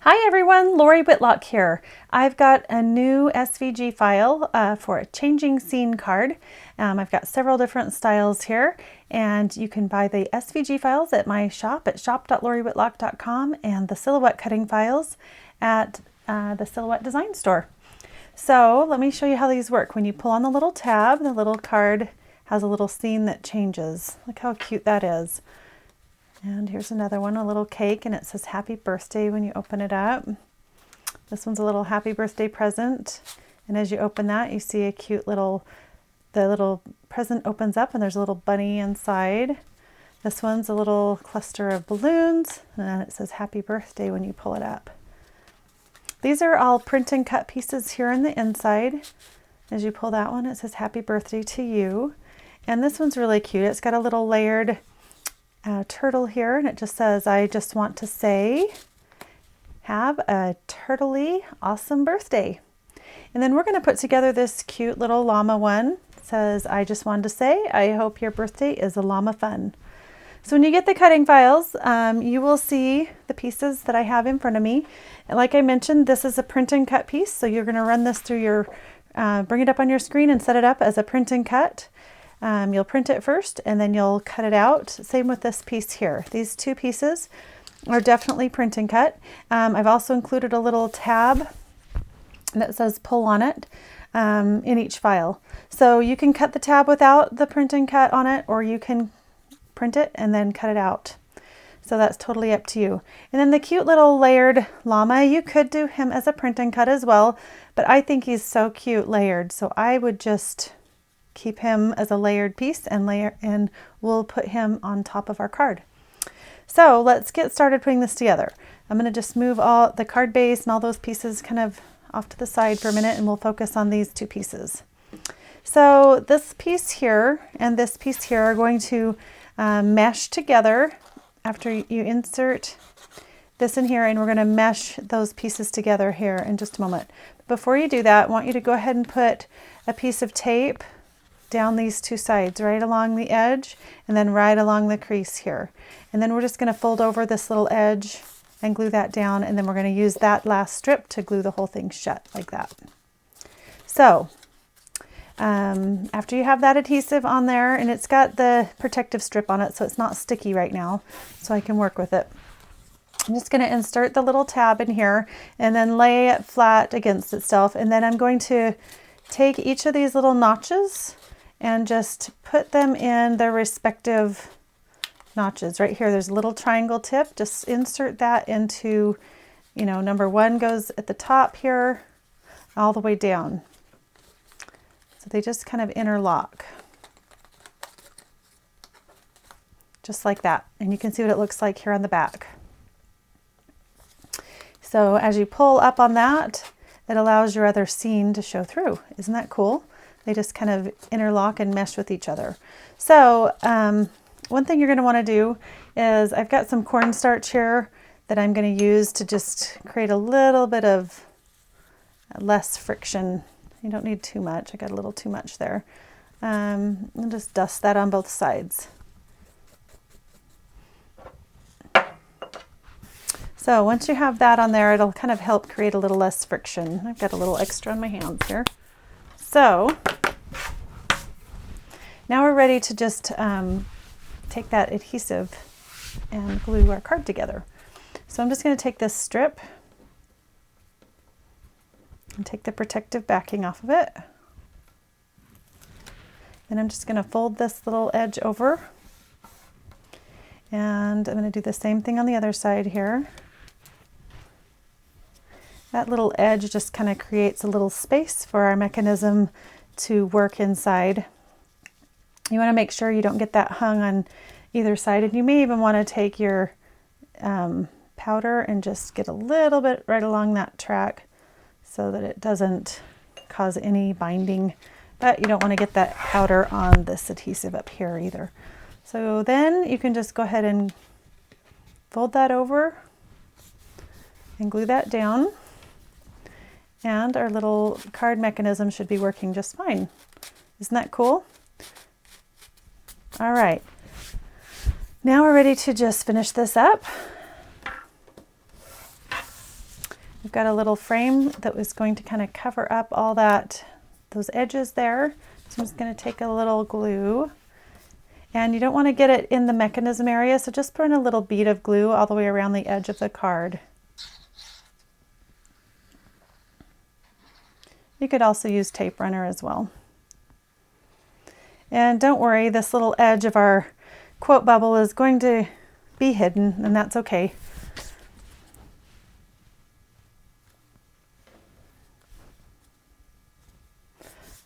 Hi everyone, Lori Whitlock here. I've got a new SVG file for a changing scene card. I've got several different styles here, and you can buy the SVG files at my shop at shop.loriwhitlock.com and the silhouette cutting files at the Silhouette Design Store. So let me show you how these work. When you pull on the little tab, the little card has a little scene that changes. Look how cute that is. And here's another one, a little cake, and it says happy birthday when you open it up. This one's a little happy birthday present. And as you open that, you see a cute little, the little present opens up and there's a little bunny inside. This one's a little cluster of balloons, and then it says happy birthday when you pull it up. These are all print and cut pieces here on the inside. As you pull that one, it says happy birthday to you. And this one's really cute. It's got a little layered turtle here, and it just says, I just want to say, have a turtly awesome birthday. And then we're going to put together this cute little llama one. It says, I just wanted to say, I hope your birthday is a llama fun. So when you get the cutting files, you will see the pieces that I have in front of me. And like I mentioned, this is a print and cut piece. So you're going to run this through your, bring it up on your screen and set it up as a print and cut. You'll print it first and then you'll cut it out. Same with this piece here. These two pieces are definitely print and cut. I've also included a little tab that says pull on it in each file. So you can cut the tab without the print and cut on it, or you can print it and then cut it out. So that's totally up to you. And then the cute little layered llama, you could do him as a print and cut as well, but I think he's so cute layered. So I would just keep him as a layered piece and we'll put him on top of our card. So let's get started putting this together. I'm going to just move all the card base and all those pieces kind of off to the side for a minute, and we'll focus on these two pieces. So this piece here and this piece here are going to mesh together after you insert this in here, and we're going to mesh those pieces together here in just a moment. Before you do that, I want you to go ahead and put a piece of tape down these two sides, right along the edge and then right along the crease here. And then we're just going to fold over this little edge and glue that down, and then we're going to use that last strip to glue the whole thing shut like that. So after you have that adhesive on there, and it's got the protective strip on it so it's not sticky right now, so I can work with it. I'm just going to insert the little tab in here and then lay it flat against itself, and then I'm going to take each of these little notches and just put them in their respective notches. Right here, there's a little triangle tip. Just insert that into, you know, number one goes at the top here, all the way down. So they just kind of interlock. Just like that. And you can see what it looks like here on the back. So as you pull up on that, it allows your other scene to show through. Isn't that cool? They just kind of interlock and mesh with each other. So one thing you're going to want to do is, I've got some cornstarch here that I'm going to use to just create a little bit of less friction. You don't need too much. I got a little too much there. I'll just dust that on both sides. So once you have that on there, it'll kind of help create a little less friction. I've got a little extra on my hands here. So now we're ready to just take that adhesive and glue our card together. So I'm just going to take this strip and take the protective backing off of it. And I'm just going to fold this little edge over. And I'm going to do the same thing on the other side here. That little edge just kind of creates a little space for our mechanism to work inside. You want to make sure you don't get that hung on either side, and you may even want to take your powder and just get a little bit right along that track so that it doesn't cause any binding, but you don't want to get that powder on this adhesive up here either. So then you can just go ahead and fold that over and glue that down. And our little card mechanism should be working just fine. Isn't that cool? All right. Now we're ready to just finish this up. We've got a little frame that was going to kind of cover up all those edges there. So I'm just going to take a little glue. And you don't want to get it in the mechanism area, so just put in a little bead of glue all the way around the edge of the card. You could also use tape runner as well. And don't worry, this little edge of our quote bubble is going to be hidden, and that's okay.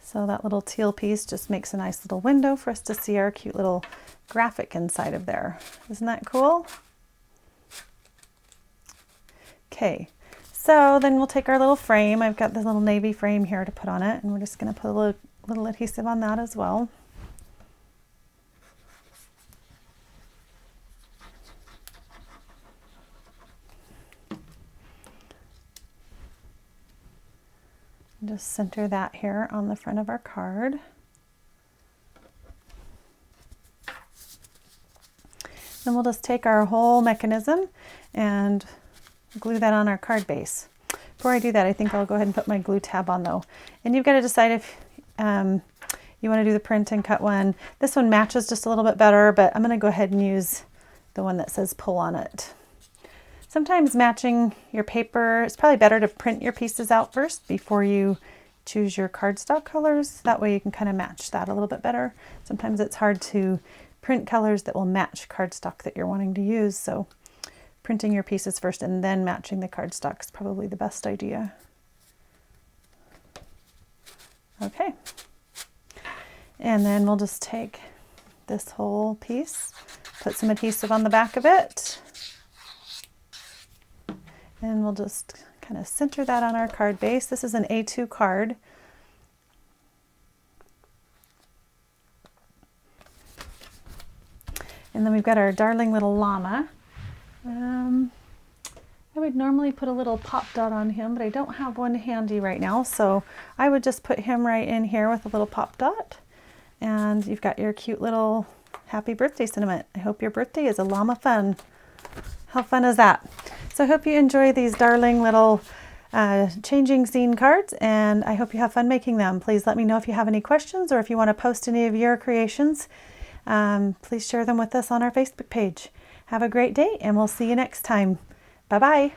So that little teal piece just makes a nice little window for us to see our cute little graphic inside of there. Isn't that cool? Okay, so then we'll take our little frame. I've got this little navy frame here to put on it, and we're just going to put a little adhesive on that as well. Just center that here on the front of our card. Then we'll just take our whole mechanism and glue that on our card base. Before I do that, I think I'll go ahead and put my glue tab on though. And you've got to decide if you want to do the print and cut one. This one matches just a little bit better, but I'm going to go ahead and use the one that says pull on it. Sometimes matching your paper, it's probably better to print your pieces out first before you choose your cardstock colors. That way you can kind of match that a little bit better. Sometimes it's hard to print colors that will match cardstock that you're wanting to use. So printing your pieces first and then matching the cardstock is probably the best idea. Okay. And then we'll just take this whole piece, put some adhesive on the back of it. And we'll just kind of center that on our card base. This is an A2 card. And then we've got our darling little llama. I would normally put a little pop dot on him, but I don't have one handy right now. So I would just put him right in here with a little pop dot. And you've got your cute little happy birthday sentiment. I hope your birthday is a llama fun. How fun is that? So I hope you enjoy these darling little changing scene cards, and I hope you have fun making them. Please let me know if you have any questions or if you want to post any of your creations. Please share them with us on our Facebook page. Have a great day, and we'll see you next time. Bye-bye.